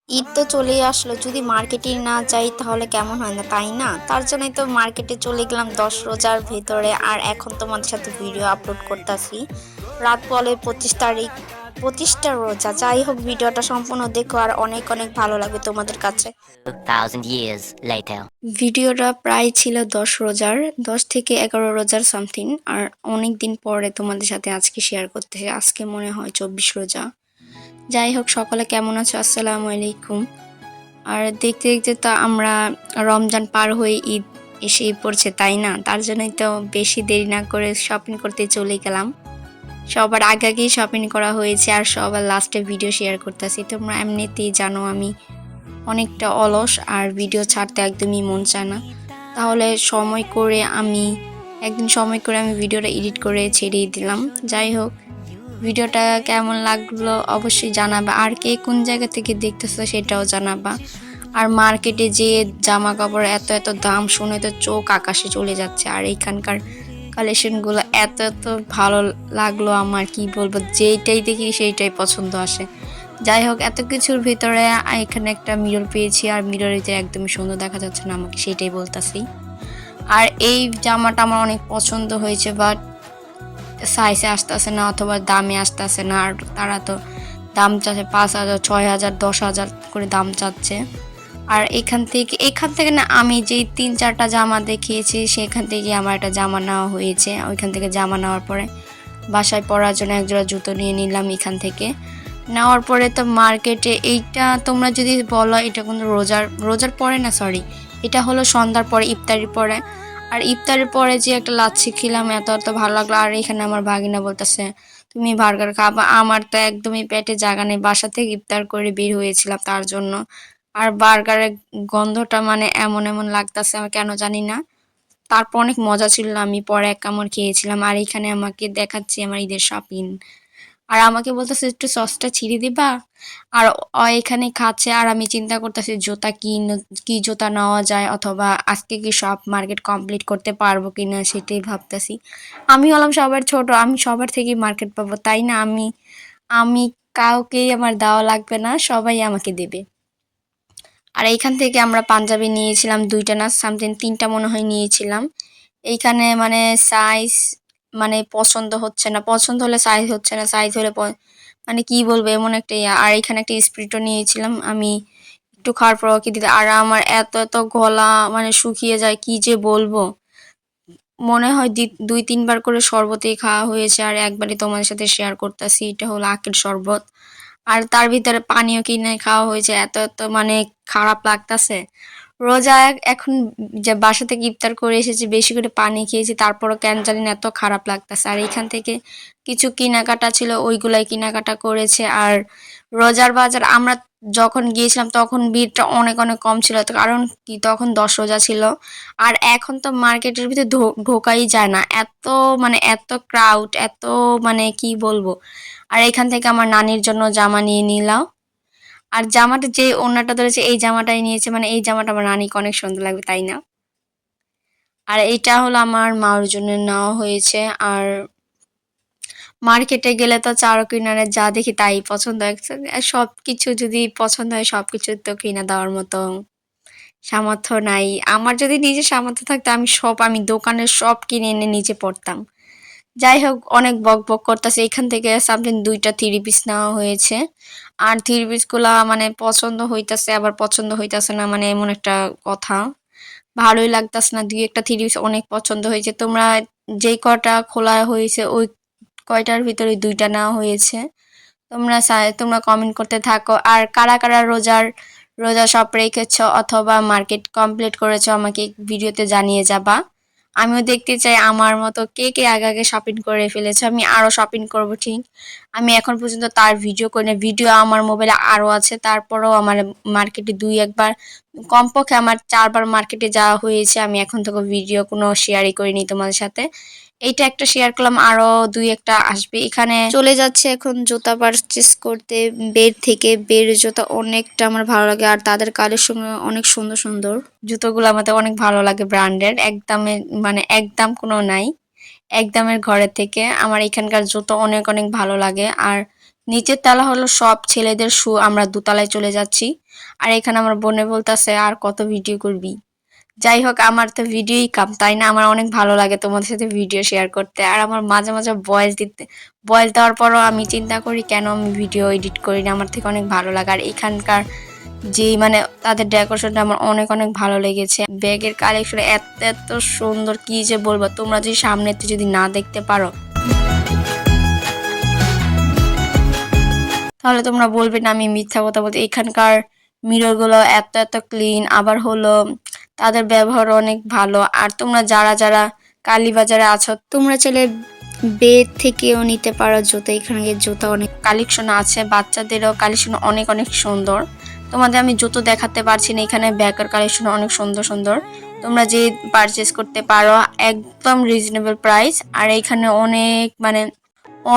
ঈদ তো চলেই আসলো, যদি মার্কেটে না যাই তাহলে কেমন হয় না, তাই না? তার জন্যই তো মার্কেটে চলে গেলাম 10 রোজার ভেতরে। আর এখন তোমাদের সাথে ভিডিও আপলোড করতেছি। রাত বলে 25 তারিখ, 25টা রোজা। যাই হোক, ভিডিওটা সম্পূর্ণ দেখো আর অনেক অনেক ভালো লাগবে তোমাদের কাছে। 2,000 years later. ভিডিওটা প্রায় ছিল 10 রোজার, 10 থেকে 11 রোজার সামথিং। আর অনেক দিন পরে তোমাদের সাথে আজকে শেয়ার করতেছি। আজকে মনে হয় 24 রোজা। যাই হোক, সকালে কেমন আছো? আসসালামু আলাইকুম। আর দেখতে দেখতে তো আমরা রমজান পার হয়ে ঈদ এসেই পড়ছে, তাই না? তার জন্যই তো বেশি দেরি না করে শপিং করতে চলে গেলাম। সবার আগে আগেই শপিং করা হয়েছে আর সবার লাস্টে ভিডিও শেয়ার করতেছি। তোমরা এমনিতেই জানো আমি অনেকটা অলস আর ভিডিও ছাড়তে একদমই মন চায় না। তাহলে একদিন সময় করে আমি ভিডিওটা এডিট করে ছেড়েই দিলাম। যাই হোক, ভিডিওটা কেমন লাগলো অবশ্যই জানাবা। আর কে কোন জায়গা থেকে দেখতেছো সেটাও জানাবা। আর মার্কেটে যে জামা কাপড় এত এত দাম শুনে তো চোখ আকাশে চলে যাচ্ছে। আর এইখানকার কালেকশনগুলো এত এত ভালো লাগলো আমার, কি বলবো, যেইটাই দেখি সেইটাই পছন্দ আসে। যাই হোক, এত কিছুর ভিতরে এখানে একটা মিরর পেয়েছি আর মিররের যে একদমই সুন্দর দেখা যাচ্ছে না আমাকে, সেটাই বলতাছি। আর এই জামাটা আমার অনেক পছন্দ হয়েছে, বাট সাইজে আসতেছে না অথবা দামে আসতেছে না। আর তারা তো দাম চাচ্ছে 5,000, 6,000, 10,000 করে দাম চাচ্ছে। আর এখান থেকে না, আমি যেই 3-4টা জামা দেখিয়েছি সেখান থেকে আমার একটা জামা নেওয়া হয়েছে। ওইখান থেকে জামা নেওয়ার পরে বাসায় পরার জন্য একজোড়া জুতো নিয়ে নিলাম এখান থেকে। নেওয়ার পরে তো মার্কেটে এইটা তোমরা যদি বলো এটা কিন্তু রোজার রোজার পরে না, সরি, এটা হলো সন্ধ্যার পরে, ইফতারির পরে। আর ইফতারের পরে যে একটা লাচ্ছি খেলাম, এত এত ভালো লাগলো। আর এখানে আমার ভাগিনা বলতেছে তুমি বার্গার খাবা। আমার তো একদমই পেটে জায়গা নেই, বাসা থেকে ইফতার করে বের হয়েছিলাম তার জন্য। আর বার্গারের গন্ধটা মানে এমন এমন লাগতেছে আমার, কেন জানি না। তারপর অনেক মজা ছিল, আমি পরে এক কামড় খেয়েছিলাম। আর এখানে আমাকে দেখাচ্ছি আমার ঈদের শপিং। আর আমাকে বলতেছে একটু সসটা ছিঁড়ে দিবা। আর এখানে খাচ্ছে আর আমি চিন্তা করতেছি জুতা কি জুতা নেওয়া যায়, অথবা আজকে কি সব মার্কেট কমপ্লিট করতে পারবো কিনা সেটাই ভাবতেছি। আমি হলাম সবার ছোট, আমি সবার থেকেই মার্কেট পাবো, তাই না? আমি আমি কাউকেই আমার দেওয়া লাগবে না, সবাই আমাকে দেবে। আর এইখান থেকে আমরা পাঞ্জাবি নিয়েছিলাম 2টা না সামথিং 3টা মনে হয় নিয়েছিলাম। এইখানে মানে সাইজ মানে পছন্দ হচ্ছে না, পছন্দ হলে সাইজ হচ্ছে না, সাইজ হলে মানে কি বলবো এমন একটা ইয়া। আর এখানে একটা স্প্রিটও নিয়েছিলাম আমি একটু খাওয়ার প্রকৃতিতে। আর আমার এত এত গলা মানে শুকিয়ে যায়, কি যে বলবো। মনে হয় 2-3 বার করে শরবতই খাওয়া হয়েছে আর একবারই তোমাদের সাথে শেয়ার করতেছি, এটা হলো আখের শরবত। আর তার ভিতরে পানিও কিনে খাওয়া হয়েছে, এত এত মানে খারাপ লাগতাছে। রোজা এখন যে বাসা থেকে ইফতার করে এসেছি, বেশি করে পানি খেয়েছি, তারপরও কেন জানি না এত খারাপ লাগতাছে। আর এখান থেকে কিছু কেনাকাটা ছিল, ওইগুলাই কেনাকাটা করেছে। আর রোজার বাজার আমরা যখন গিয়েছিলাম তখন ভিড়টা অনেক অনেক কম ছিল, কারণ কি তখন 10 রোজা ছিল। আর এখন তো মার্কেটের ভিতরে ঢোকাই যায় না, এত মানে এত ক্রাউড, এত মানে কি বলবো। আর এখান থেকে আমার নানির জন্য জামা নিয়ে নিলাম। আর জামাটা যে ওড়নাটা ধরেছে এই জামাটাই নিয়েছে, মানে এই জামাটা আমার নানিকে অনেক সুন্দর লাগবে, তাই না? আর এইটা হলো আমার মার জন্য নেওয়া হয়েছে। আর মার্কেটে গেলে তো চারকিনারে যা দেখি তাই পছন্দ হয়। সবকিছু যদি পছন্দ হয়, সবকিছু তো কিনা দেওয়ার মতো সামর্থ্য নাই। আমার যদি নিজের সামর্থ্য থাকতো আমি দোকানের সব কিনে এনে নিজে পড়তাম। যাই হোক, অনেক বকবক করতেছে। এখান থেকে সামথিং 2টা থ্রি পিস নেওয়া হয়েছে। আর থ্রি পিস গুলা মানে পছন্দ হইতাছে আবার পছন্দ হইতাছে না, মানে এমন একটা কথা। ভালোই লাগতাছে না, 2-একটা থ্রি পিস অনেক পছন্দ হয়েছে। তোমরা যেই কটা খোলা হয়েছে ওই কয়টার ভিতরে 2টা নেওয়া হয়েছে। তোমরা কমেন্ট করতে থাকো। আর কারা কারা রোজা সব রেখেছ অথবা মার্কেট কমপ্লিট করেছো আমাকে ভিডিওতে জানিয়ে যাবা। আমিও দেখতে চাই আমার মতো কে কে আগে আগে শপিং করে ফেলেছে। আমি আরো শপিং করব ঠিক। আমি এখন পর্যন্ত তার ভিডিও করি না, ভিডিও আমার মোবাইলে আরো আছে, তারপরেও আমার মার্কেটে 2-1 বার, কমপক্ষে আমার 4 বার মার্কেটে যাওয়া হয়েছে। আমি এখন থেকে ভিডিও কোনো শেয়ারই করিনি তোমাদের সাথে। এইটা একটা শেয়ার করলাম, আরো 2-1টা আসবে। এখানে চলে যাচ্ছে এখন জুতা পারচেস করতে। বের জুতা অনেকটা আমার ভালো লাগে, আর তাদের কালেকশন অনেক সুন্দর সুন্দর। জুতোগুলো আমাদের অনেক ভালো লাগে, ব্র্যান্ডের, একদমে মানে একদম কোনো নাই, একদমের ঘরের থেকে আমার এখানকার জুতো অনেক অনেক ভালো লাগে। আর নিচের তলা হলো সব ছেলেদের শু, আমরা দোতলায় চলে যাচ্ছি। আর এখানে আমার বোনে বলতেছে আর কত ভিডিও করবি। যাই হোক, আমার তো ভিডিওই কাম, তাই না? আমার অনেক ভালো লাগে তোমাদের সাথে ভিডিও শেয়ার করতে। আর আমার মাঝে মাঝে ভয়েস দেওয়ার পরও আমি চিন্তা করি কেন আমি ভিডিও এডিট করি না, আমার থেকে অনেক ভালো লাগে। আর এখানকার যে মানে তাদের ডেকোরেশনটা আমার অনেক অনেক ভালো লেগেছে। ব্যাগের কালেকশন এত এত সুন্দর, কি যে বলবো, তোমরা যদি সামনেতে যদি না দেখতে পারো তাহলে তোমরা বলবে না আমি মিথ্যা কথা বলতে। এখানকার মিরর গুলো এত এত ক্লিন, আবার হলো তাদের ব্যবহার অনেক ভালো। আর তোমরা যারা যারা কালীবাজারে আছো, তোমরা চাইলে বেড থেকেও নিতে পারো জুতো। এখানে জুতো অনেক কালেকশন আছে, বাচ্চাদেরও কালেকশন অনেক অনেক সুন্দর। তোমাদের আমি জুতো দেখাতে পারছি না, এখানে ব্যাগের কালেকশন অনেক সুন্দর সুন্দর, তোমরা যে পারচেস করতে পারো একদম রিজনেবল প্রাইস। আর এখানে অনেক মানে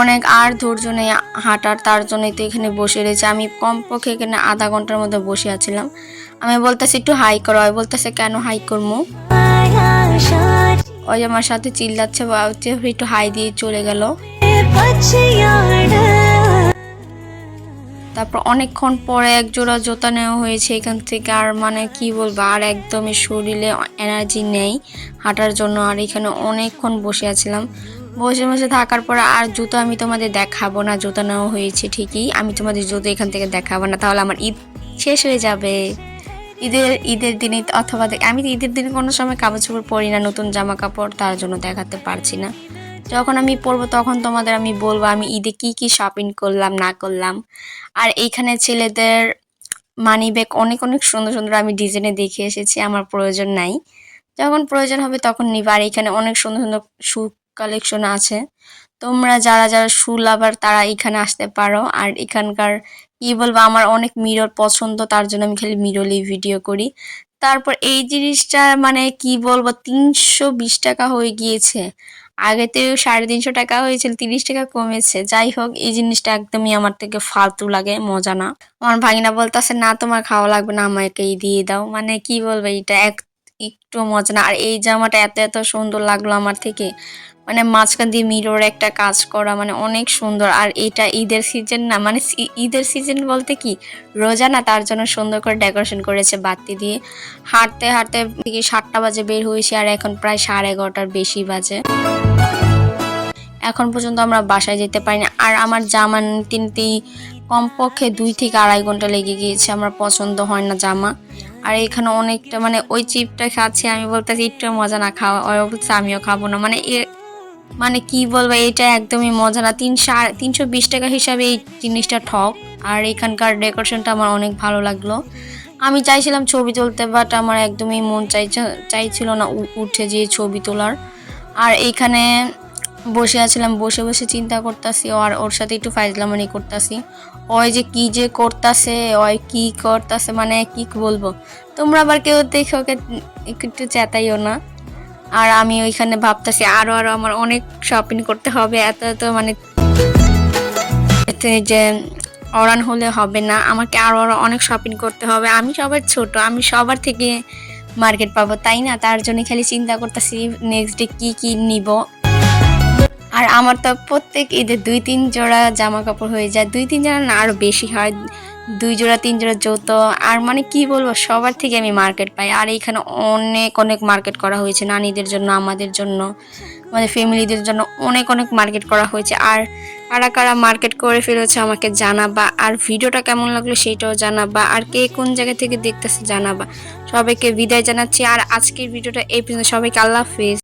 অনেক আর ধৈর্য নেই হাঁটার, তার জন্যই তো এখানে বসে রয়েছে। আমি কমপক্ষে এখানে আধা ঘন্টার মধ্যে বসে আছিলাম। আমি বলতেছি একটু হাই করো, ওই বলতেছে কেন হাই করবো, ওই আমার সাথে চিল্লাচ্ছে, একটু হাই দিয়ে চলে গেল। তারপর অনেকক্ষণ পরে এক জোড়া জুতা নেওয়া হয়েছে এখান থেকে। আর মানে কি বলবো, আর একদমই শরীরে এনার্জি নেই হাঁটার জন্য। আর এখানে অনেকক্ষণ বসে আছিলাম, বসে বসে থাকার পর আর জুতো আমি তোমাদের দেখাবো না। জুতো নেওয়া হয়েছে ঠিকই, আমি তোমাদের জুতো এখান থেকে দেখাবো না, তাহলে আমার ঈদ শেষ হয়ে যাবে। ঈদের দিনে অথবা আমি তো ঈদের দিনে কোনো সময় কাপড় চোপড় পরি না, নতুন জামা কাপড়, তার জন্য দেখাতে পারছি না। যখন আমি পরবো তখন তোমাদের আমি বলবো আমি ঈদে কি কি শপিং করলাম না করলাম। আর এইখানে ছেলেদের মানি ব্যাগ অনেক অনেক সুন্দর সুন্দর আমি ডিজাইনে দেখে এসেছি, আমার প্রয়োজন নাই, যখন প্রয়োজন হবে তখন নিবা। আর এখানে অনেক সুন্দর সুন্দর শু কালেকশন আছে, তোমরা যারা যারা শু লাভার তারা এখানে আসতে পারো। আর এখানকার কি বলবো, আমার অনেক মিরর পছন্দ, তার জন্য আমি খালি মিররই ভিডিও করি। তারপর এই জিনিসটা মানে কি বলবো, 320 টাকা হয়ে গিয়েছে, আগেতে 350 টাকা হয়েছিল, 30 টাকা কমেছে। যাই হোক, এই জিনিসটা একদমই আমার থেকে ফালতু লাগে, মজা না। আমার ভাগিনা বলতেছে না তোমার খাওয়া লাগবে না, আমাকেই দিয়ে দাও। মানে কি বলবো, এটা একটু মজা না। আর এই জামাটা এত এত সুন্দর লাগলো আমার থেকে, মানে মাঝখান দিয়ে মিরর একটা কাজ করা, মানে অনেক সুন্দর। আর এটা ঈদের সিজন না, মানে ঈদের সিজন বলতে কি রোজা না, তার জন্য সুন্দর করে ডেকোরেশন করেছে বাতি দিয়ে। হাঁটতে হাঁটতে 7টা বাজে বের হয়েছি, আর এখন প্রায় 11:30 বেশি বাজে। এখন পর্যন্ত আমরা বাসায় যেতে পারি না। আর আমার জামা নিতেই কমপক্ষে 2 থেকে 2.5 ঘন্টা লেগে গিয়েছে, আমার পছন্দ হয় না জামা। আর এখানে অনেকটা মানে ওই চিপটা খাচ্ছি, আমি বলতেছি একটু মজা না খাওয়া, ওই বলছে আমিও খাবো না। মানে কি বলবো, এটা একদমই মজা না। 320 টাকা হিসাবে এই জিনিসটা ঠক। আর এখানকার ডেকোরেশনটা আমার অনেক ভালো লাগলো। আমি চাইছিলাম ছবি তুলতে, বাট আমার একদমই মন চাইছিল না উঠে যে ছবি তোলার। আর এইখানে বসে আছিলাম, বসে বসে চিন্তা করতেছি, আর ওর সাথে একটু ফাইজলামানি করতেছি। ওই যে কি যে করতেছে, ওই কি করতেছে, মানে কি বলবো, তোমরা আবার কেউ দেখে ওকে একটু চেতাইও না। আর আমি ওইখানে ভাবতেছি আরো আরো আমার অনেক শপিং করতে হবে, এত এত মানে যে অরান হলে হবে না, আমাকে আরো আরো অনেক শপিং করতে হবে। আমি সবার ছোট, আমি সবার থেকে মার্কেট পাবো, তাই না? তার জন্য খালি চিন্তা করতেছি নেক্সট ডে কি কি নিব। আর আমার তো প্রত্যেক ঈদে 2-3 জোড়া জামা কাপড় হয়ে যায়, 2-3 জোড়া না আরো বেশি হয়, 2 জোড়া 3 জোড়া জুতো। আর মানে কি বলবো, সবার থেকে আমি মার্কেট পাই। আর এইখানে অনেক অনেক মার্কেট করা হয়েছে নানীদের জন্য, আমাদের জন্য, আমাদের ফ্যামিলিদের জন্য অনেক অনেক মার্কেট করা হয়েছে। আর কারা কারা মার্কেট করে ফেলেছে আমাকে জানাবা, আর ভিডিওটা কেমন লাগলো সেটাও জানাবা, আর কে কোন জায়গা থেকে দেখতেছে জানাবা। সবাইকে বিদায় জানাচ্ছি, আর আজকের ভিডিওটা এই পর্যন্ত। সবাইকে আল্লাহ হাফেজ।